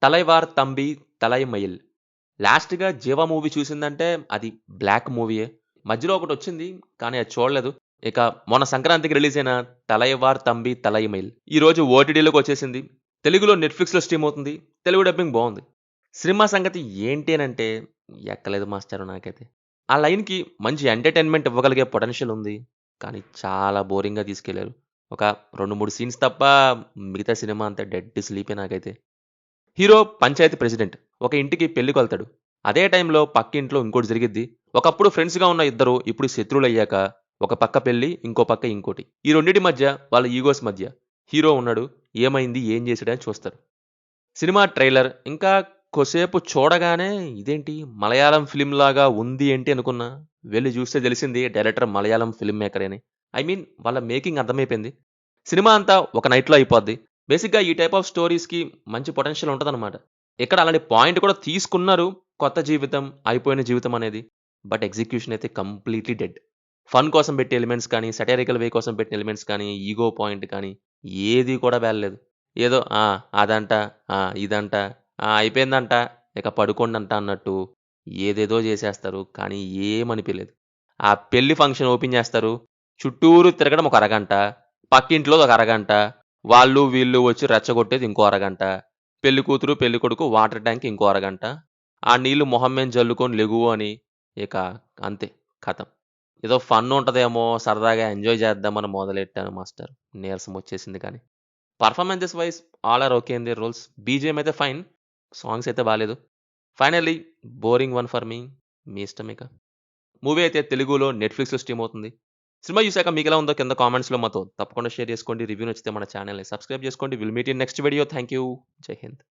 'తలైవార్ తంబి తలైమయిల్' లాస్ట్‌గా 'జీవ' మూవీ చూసిందంటే అది బ్లాక్ మూవీయే. మధ్యలో ఒకటొచ్చింది. కానీ అది చూడలేదు. ఇక మొన్న సంక్రాంతికి రిలీజ్ అయిన 'తలైవార్ తంబి తలైమయిల్' ఈరోజు ఓటీటీలోకొచ్చేసింది. తెలుగులో నెట్‌ఫ్లిక్స్‌లో స్ట్రీమ్ అవుతుంది. తెలుగు డబ్బింగ్ బావుంది. సినిమా సంగతి ఏంటి అనంటే ఎక్కలేదు మాస్టారు నాకైతే. ఆ లైన్‌కి మంచి ఎంటర్‌టైన్‌మెంట్ ఇవ్వగలిగే పొటెన్షియల్ ఉంది. కానీ చాలా బోరింగ్‌గా తీసుకెళ్లారు. ఒక 2, 3 సీన్స్ తప్ప మిగతా సినిమా అంతా డెడ్ స్లీపే నాకైతే. Hero panchayat president. ఒక ఇంటికి పెళ్ళికెళ్తాడు. అదే టైంలో పక్కింట్లో ఇంకోటి జరిగిద్ది. ఒకప్పుడు ఫ్రెండ్స్‌గా ఉన్న ఇద్దరు ఇప్పుడు శత్రువులయ్యాక ఒక పక్క పెళ్లి, ఇంకో పక్క ఇంకోటి. ఈ రెండిటి మధ్య వాళ్ళ ఈగోస్ మధ్య హీరో ఉన్నాడు. ఏమైంది? ఏం చేసాడని చూస్తారు. సినిమా ట్రైలర్ ఇంకా కొద్దిసేపు చూడగానే ఇదేంటి మలయాళం ఫిల్మ్‌లాగా ఉంది ఏంటి అనుకున్నా. వెళ్లి చూస్తే తెలిసింది డైరెక్టర్ మలయాళం ఫిల్మ్ మేకరే అని. ఐ మీన్ వాళ్ళ మేకింగ్ అర్థమైపోయింది. సినిమా అంతా ఒక నైట్‌లో అయిపోద్ది. బేసిక్‌గా ఈ టైప్ ఆఫ్ స్టోరీస్‌కి మంచి పొటెన్షియల్ ఉంటదనమాట. ఇక్కడ అలాంటి పాయింట్ కూడా తీసుకున్నారు. కొత్త జీవితం, అయిపోయిన జీవితం అనేది. బట్ ఎగ్జిక్యూషన్ అయితే కంప్లీట్‌లీ డెడ్. ఫన్ కోసం పెట్టే ఎలిమెంట్స్ కానీ, సటారికల్ వే కోసం పెట్టిన ఎలిమెంట్స్ కానీ, ఈగో పాయింట్ కానీ ఏది కూడా వేళ్ళలేదు. ఏదో అదంట, ఇదంట, అయిపోయిందంట, ఇక పడుకోండంట అన్నట్టు ఏదేదో చేసేస్తారు. కానీ ఏమనిపియలేదు. ఆ పెళ్లి ఫంక్షన్ ఓపెన్ చేస్తారు. చుట్టూరు తిరగడం ఒక అరగంట. పక్కింట్లోది ఒక అరగంట. వాళ్ళు, వీళ్ళు వచ్చి రెచ్చగొట్టేది ఇంకో అరగంట. పెళ్లి కూతురు, పెళ్లి కొడుకు వాటర్ ట్యాంక్ ఇంకో అరగంట. ఆ నీళ్లు మొహం మీద జల్లుకొని లెగువు అని ఇక అంతే ఖతం. ఏదో ఫన్ ఉంటదేమో, సరదాగా ఎంజాయ్ చేద్దామని మొదలెట్టాను మాస్టర్. నీరసం వచ్చేసింది కానీ. Performances wise all are okay in their roles. BGM అయితే ఫైన్. సాంగ్స్ అయితే బాలేదు. Finally boring one for me. మీ ఇష్టం ఇక. మూవీ అయితే తెలుగులో నెట్‌ఫ్లిక్స్‌లో స్ట్రీమ్ అవుతుంది. సినిమా చూసాక మీకెలా ఉందో కింద కామెంట్స్‌లో మాతో తప్పకుండా షేర్ చేసుకోండి. రివ్యూ నచ్చితే మన ఛానెల్‌ని సబ్స్క్రైబ్ చేసుకోండి. Will meet in next video. Thank you. జై హింద్.